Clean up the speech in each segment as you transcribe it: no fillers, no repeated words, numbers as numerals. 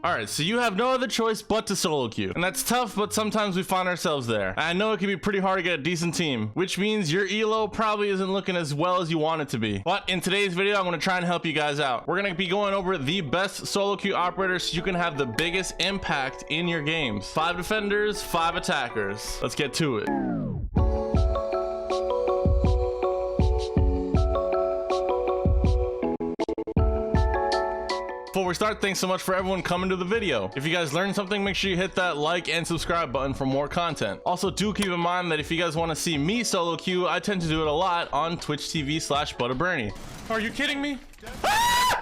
Alright, so you have no other choice but to solo queue. And that's tough, but sometimes we find ourselves there. I know it can be pretty hard to get a decent team, which means your elo probably isn't looking as well as you want it to be. But in today's video, I'm going to try and help you guys out. We're going to be going over the best solo queue operators so you can have the biggest impact in your games. 5 defenders, 5 attackers. Let's get to it. Before we start, thanks so much for everyone coming to the video. If you guys learned something, make sure you hit that like and subscribe button for more content. Also, do keep in mind that if you guys want to see me solo queue, I tend to do it a lot on Twitch TV/ButterBurnie. Are you kidding me? Ah!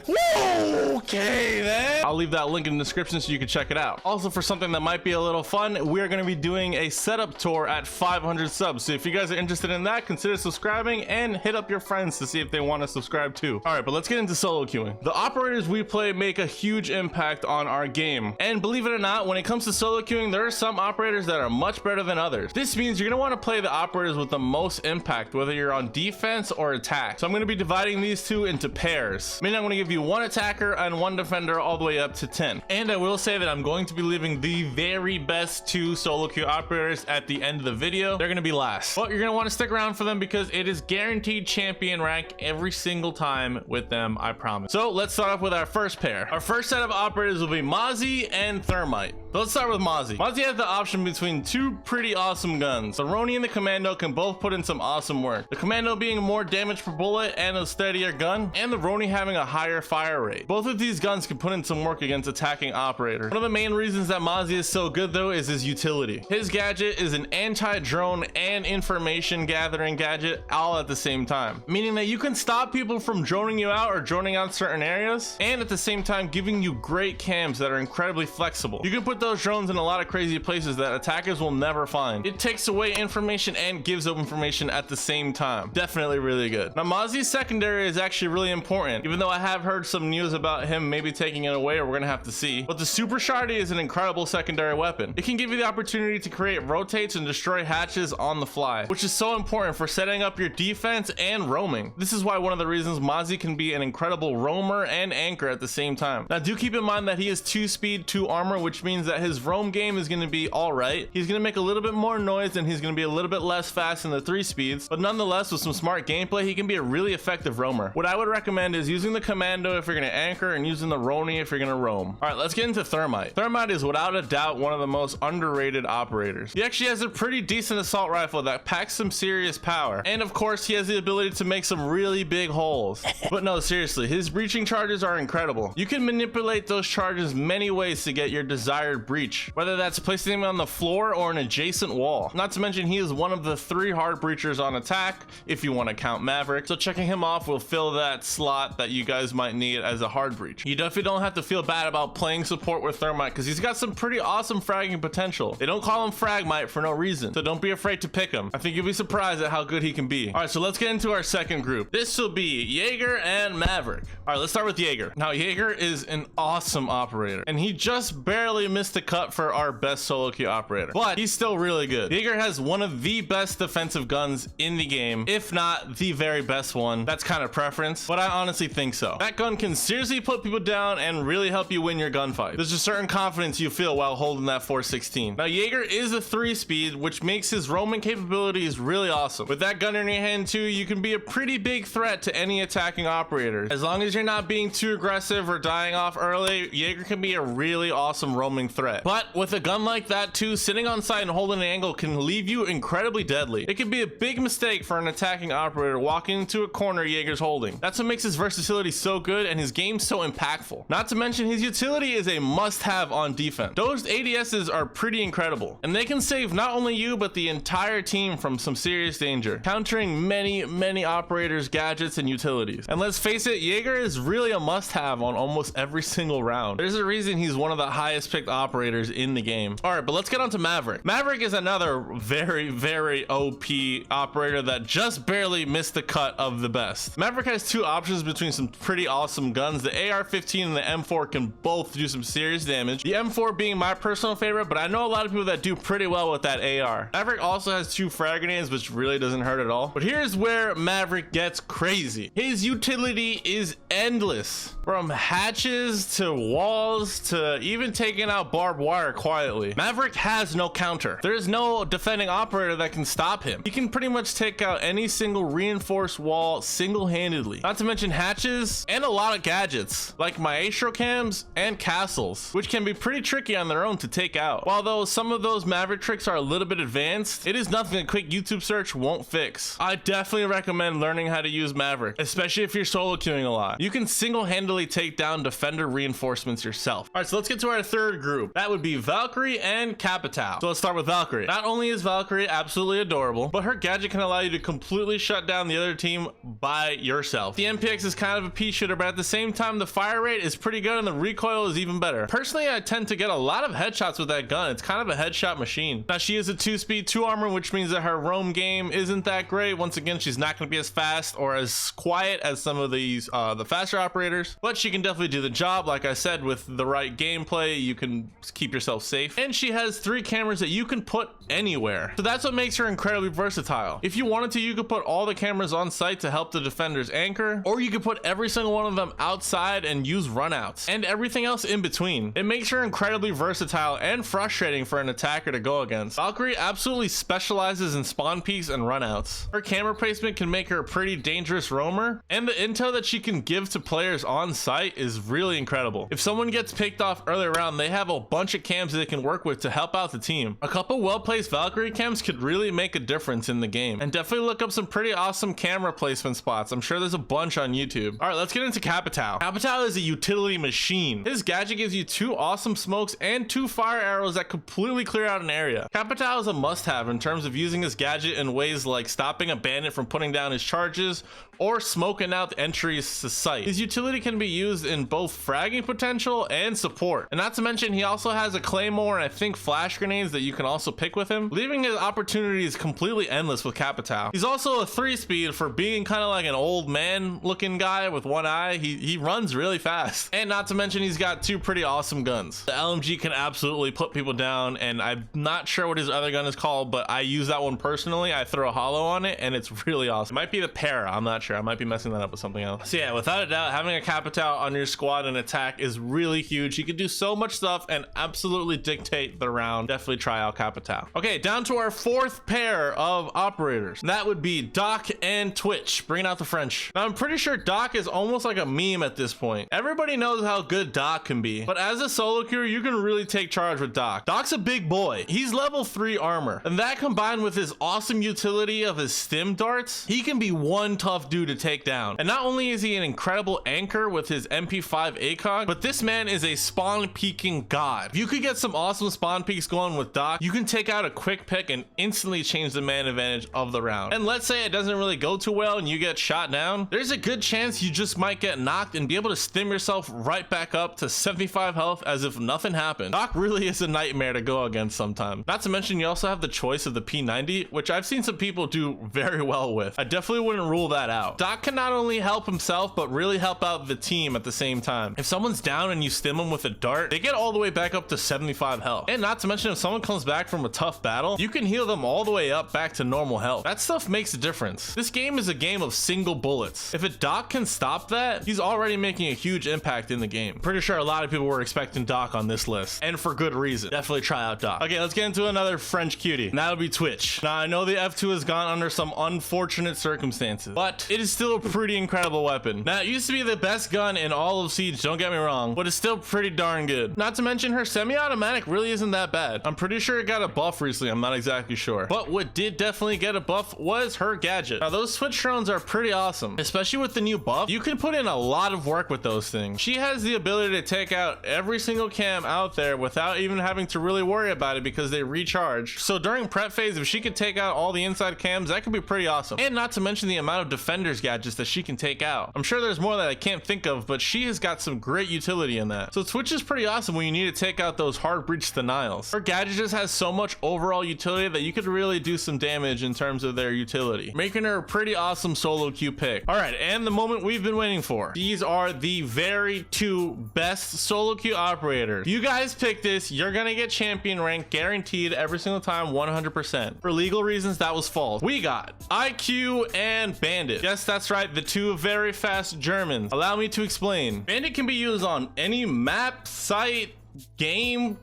Okay then. I'll leave that link in the description so you can check it out. Also, for something that might be a little fun, we're going to be doing a setup tour at 500 subs. So if you guys are interested in that, consider subscribing and hit up your friends to see if they want to subscribe too. All right, but let's get into solo queuing. The operators we play make a huge impact on our game. And believe it or not, when it comes to solo queuing, there are some operators that are much better than others. This means you're going to want to play the operators with the most impact, whether you're on defense or attack. So I'm going to be dividing these two into pairs. Meaning I'm going to give you one attacker and one defender all the way up to 10. And I will say that I'm going to be leaving the very best 2 solo queue operators at the end of the video. They're going to be last, but you're going to want to stick around for them because it is guaranteed champion rank every single time with them, I promise. So let's start off with our first pair. Our first set of operators will be Mozzie and Thermite. So let's start with Mozzie. Mozzie has the option between 2 pretty awesome guns. The Roni and the Commando can both put in some awesome work. The Commando being more damage per bullet and a steadier gun, and the Roni having a higher fire rate. Both of these guns can put in some work against attacking operators. One of the main reasons that Mozzie is so good though is his utility. His gadget is an anti-drone and information gathering gadget all at the same time, meaning that you can stop people from droning you out or droning out certain areas, and at the same time giving you great cams that are incredibly flexible. You can put those drones in a lot of crazy places that attackers will never find. It takes away information and gives up information at the same time. Definitely really good. Now Mozzie's secondary is actually really important, even though I have heard some news about him maybe taking it away, or we're gonna have to see. But the Super Shardy is an incredible secondary weapon. It can give you the opportunity to create rotates and destroy hatches on the fly, which is so important for setting up your defense and roaming. This is why one of the reasons Mozzie can be an incredible roamer and anchor at the same time. Now do keep in mind that he is 2 speed, 2 armor, which means that his roam game is going to be all right. He's going to make a little bit more noise and he's going to be a little bit less fast in the 3 speeds, but nonetheless with some smart gameplay he can be a really effective roamer. What I would recommend is using the Commando if you're going to anchor and using the Roni if you're going to roam. All right, let's get into Thermite. Thermite is without a doubt one of the most underrated operators. He actually has a pretty decent assault rifle that packs some serious power, and of course he has the ability to make some really big holes. But no, seriously, his breaching charges are incredible. You can manipulate those charges many ways to get your desired breach, whether that's placing him on the floor or an adjacent wall. Not to mention he is one of the 3 hard breachers on attack if you want to count Maverick, so checking him off will fill that slot that you guys might need as a hard breach. You definitely don't have to feel bad about playing support with Thermite because he's got some pretty awesome fragging potential. They don't call him Fragmite for no reason, so don't be afraid to pick him. I think you'll be surprised at how good he can be. All right, so let's get into our second group. This will be Jaeger and Maverick. All right, let's start with Jaeger. Now Jaeger is an awesome operator and he just barely missed the cut for our best solo queue operator, but he's still really good. Jaeger has one of the best defensive guns in the game, if not the very best one. That's kind of preference, but I honestly think so. That gun can seriously put people down and really help you win your gunfight. There's a certain confidence you feel while holding that 416. Now Jaeger is a 3 speed, which makes his roaming capabilities really awesome. With that gun in your hand too, you can be a pretty big threat to any attacking operator. As long as you're not being too aggressive or dying off early, Jaeger can be a really awesome roaming threat. But with a gun like that too, sitting on site and holding an angle can leave you incredibly deadly. It can be a big mistake for an attacking operator walking into a corner Jaeger's holding. That's what makes his versatility so good and his game so impactful. Not to mention his utility is a must-have on defense. Those ADSs are pretty incredible, and they can save not only you but the entire team from some serious danger, countering many operators, gadgets, and utilities. And let's face it, Jaeger is really a must-have on almost every single round. There's a reason he's one of the highest picked operators operators in the game. All right, but let's get on to Maverick. Maverick is another very OP operator that just barely missed the cut of the best. Maverick has two options between some pretty awesome guns. The AR-15 and the M4 can both do some serious damage. The M4 being my personal favorite, but I know a lot of people that do pretty well with that AR. Maverick also has two frag grenades, which really doesn't hurt at all. But here's where Maverick gets crazy. His utility is endless. From hatches to walls to even taking out barbed wire quietly. Maverick has no counter. There is no defending operator that can stop him. He can pretty much take out any single reinforced wall single-handedly. Not to mention hatches and a lot of gadgets like maestro cams and castles, which can be pretty tricky on their own to take out. While though some of those Maverick tricks are a little bit advanced, it is nothing a quick YouTube search won't fix. I definitely recommend learning how to use Maverick, especially if you're solo queuing a lot. You can single-handedly take down defender reinforcements yourself. All right, so let's get to our third group. That would be Valkyrie and Capitao. So let's start with Valkyrie. Not only is Valkyrie absolutely adorable, but her gadget can allow you to completely shut down the other team by yourself. The MPX is kind of a pea shooter, but at the same time, the fire rate is pretty good and the recoil is even better. Personally, I tend to get a lot of headshots with that gun. It's kind of a headshot machine. Now, she is a 2-speed, 2 armor, which means that her roam game isn't that great. Once again, she's not going to be as fast or as quiet as some of these the faster operators, but she can definitely do the job. Like I said, with the right gameplay, you can keep yourself safe. And she has 3 cameras that you can put anywhere. So that's what makes her incredibly versatile. If you wanted to, you could put all the cameras on site to help the defenders anchor, or you could put every single one of them outside and use runouts and everything else in between. It makes her incredibly versatile and frustrating for an attacker to go against. Valkyrie absolutely specializes in spawn peeks and runouts. Her camera placement can make her a pretty dangerous roamer, and the intel that she can give to players on site is really incredible. If someone gets picked off earlier round, they have a bunch of cams that they can work with to help out the team. A couple well-placed Valkyrie cams could really make a difference in the game, and definitely look up some pretty awesome camera placement spots. I'm sure there's a bunch on YouTube. All right, let's get into Capitao. Capitao is a utility machine. His gadget gives you 2 awesome smokes and 2 fire arrows that completely clear out an area. Capitao is a must-have in terms of using his gadget in ways like stopping a bandit from putting down his charges or smoking out the entries to site. His utility can be used in both fragging potential and support. And not to mention, he also has a claymore and I think flash grenades that you can also pick with him, leaving his opportunities completely endless with Capitao. He's also a 3-speed for being kind of like an old man looking guy with one eye. He runs really fast. And not to mention, he's got 2 pretty awesome guns. The LMG can absolutely put people down, and I'm not sure what his other gun is called, but I use that one personally. I throw a hollow on it and it's really awesome. It might be the Para, I'm not sure. I might be messing that up with something else. So yeah, without a doubt, having a Capitao on your squad and attack is really huge. He can do so much stuff and absolutely dictate the round. Definitely try out Capitao. Okay, down to our 4th pair of operators. That would be Doc and Twitch, bringing out the French. Now, I'm pretty sure Doc is almost like a meme at this point. Everybody knows how good Doc can be, but as a solo queuer, you can really take charge with Doc. Doc's a big boy. He's level 3 armor, and that combined with his awesome utility of his stim darts, he can be one tough dude to take down. And not only is he an incredible anchor with his MP5 ACOG, but this man is a spawn peeking god. If you could get some awesome spawn peeks going with Doc, you can take out a quick pick and instantly change the man advantage of the round. And let's say it doesn't really go too well and you get shot down, there's a good chance you just might get knocked and be able to stim yourself right back up to 75 health as if nothing happened. Doc really is a nightmare to go against sometimes. Not to mention, you also have the choice of the P90, which I've seen some people do very well with. I definitely wouldn't rule that out. Doc can not only help himself, but really help out the team at the same time. If someone's down and you stim them with a dart, they get all the way back up to 75 health. And not to mention, if someone comes back from a tough battle, you can heal them all the way up back to normal health. That stuff makes a difference. This game is a game of single bullets. If a Doc can stop that, he's already making a huge impact in the game. Pretty sure a lot of people were expecting Doc on this list, and for good reason. Definitely try out Doc. Okay, let's get into another French cutie, and that would be Twitch. Now, I know the F2 has gone under some unfortunate circumstances, but it is still a pretty incredible weapon. Now, it used to be the best gun in all of Siege, don't get me wrong, but it's still pretty darn good. Not to mention, her semi-automatic really isn't that bad. I'm pretty sure it got a buff recently, I'm not exactly sure. But what did definitely get a buff was her gadget. Now, those Twitch drones are pretty awesome, especially with the new buff. You can put in a lot of work with those things. She has the ability to take out every single cam out there without even having to really worry about it because they recharge. So during prep phase, if she could take out all the inside cams, that could be pretty awesome. And not to mention the amount of defense defenders gadgets that she can take out. I'm sure there's more that I can't think of, but she has got some great utility in that. So Twitch is pretty awesome when you need to take out those hard breach denials. Her gadget just has so much overall utility that you could really do some damage in terms of their utility, making her a pretty awesome solo queue pick. All right, and the moment we've been waiting for. These are the very two best solo queue operators. If you guys pick this, you're gonna get champion rank guaranteed every single time, 100%. For legal reasons, that was false. We got IQ and Bandit. Yes, that's right, the two very fast Germans. Allow me to explain. Bandit can be used on any map, site, game,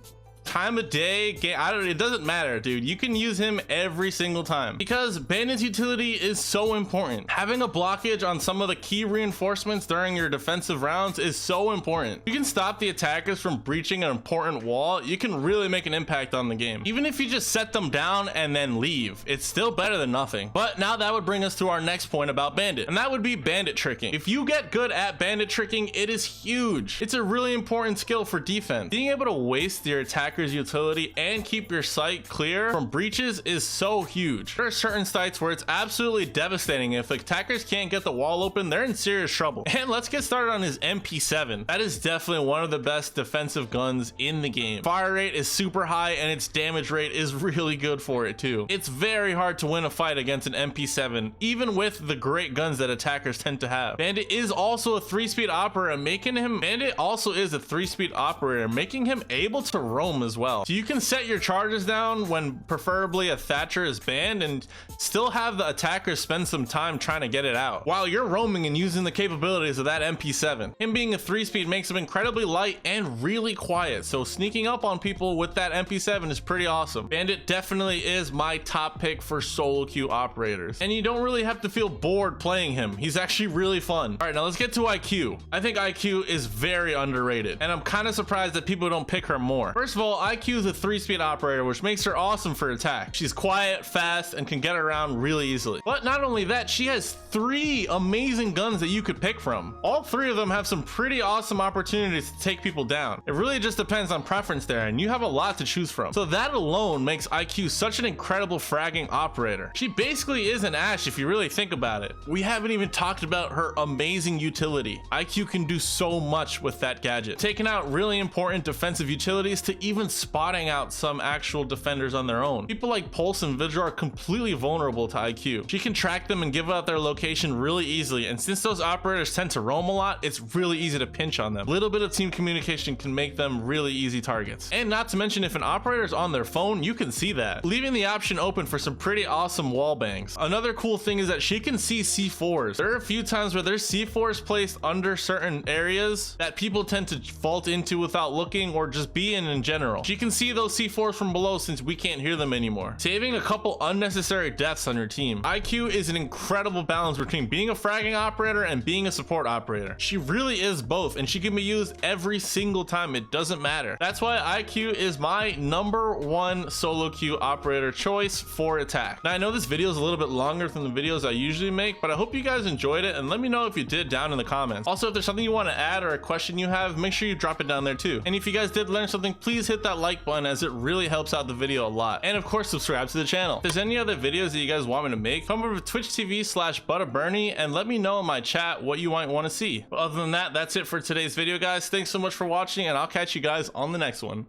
time of day, game, it doesn't matter, dude. You can use him every single time because Bandit's utility is so important. Having a blockage on some of the key reinforcements during your defensive rounds is so important. You can stop the attackers from breaching an important wall. You can really make an impact on the game. Even if you just set them down and then leave, it's still better than nothing. But now that would bring us to our next point about Bandit, and that would be Bandit tricking. If you get good at Bandit tricking, it is huge. It's a really important skill for defense. Being able to waste your attacker's utility and keep your site clear from breaches is so huge. There are certain sites where it's absolutely devastating. If attackers can't get the wall open, they're in serious trouble. And let's get started on his MP7. That is definitely one of the best defensive guns in the game. Fire rate is super high and its damage rate is really good for it too. It's very hard to win a fight against an MP7, even with the great guns that attackers tend to have. Bandit is also a 3-speed operator, making him able to roam as well. So you can set your charges down when preferably a Thatcher is banned and still have the attackers spend some time trying to get it out while you're roaming and using the capabilities of that MP7. Him being a 3-speed makes him incredibly light and really quiet, so sneaking up on people with that MP7 is pretty awesome. Bandit definitely is my top pick for solo queue operators, and you don't really have to feel bored playing him. He's actually really fun. All right, now let's get to IQ. I think IQ is very underrated, and I'm kind of surprised that people don't pick her more. First of all, IQ is a 3-speed operator, which makes her awesome for attack. She's quiet, fast, and can get around really easily. But not only that, she has 3 amazing guns that you could pick from. All 3 of them have some pretty awesome opportunities to take people down. It really just depends on preference there, and you have a lot to choose from. So that alone makes IQ such an incredible fragging operator. She basically is an Ashe if you really think about it. We haven't even talked about her amazing utility. IQ can do so much with that gadget, taking out really important defensive utilities to even spotting out some actual defenders on their own. People like Pulse and Vigil are completely vulnerable to IQ. She can track them and give out their location really easily, and since those operators tend to roam a lot, it's really easy to pinch on them. A little bit of team communication can make them really easy targets. And not to mention, if an operator is on their phone, you can see that, leaving the option open for some pretty awesome wall bangs. Another cool thing is that she can see C4s. There are a few times where there's C4s placed under certain areas that people tend to vault into without looking or just be in general. She can see those C4s from below since we can't hear them anymore, saving a couple unnecessary deaths on your team. IQ is an incredible balance between being a fragging operator and being a support operator. She really is both, and she can be used every single time. It doesn't matter. That's why IQ is my #1 solo queue operator choice for attack. Now I know this video is a little bit longer than the videos I usually make, but I hope you guys enjoyed it, and let me know if you did down in the comments. Also, if there's something you want to add or a question you have, make sure you drop it down there too. And if you guys did learn something, please hit that like button, as it really helps out the video a lot. And of course, subscribe to the channel. If there's any other videos that you guys want me to make, come over to twitch.tv/butterbernie and let me know in my chat what you might want to see. But other than that, that's it for today's video, guys. Thanks so much for watching, and I'll catch you guys on the next one.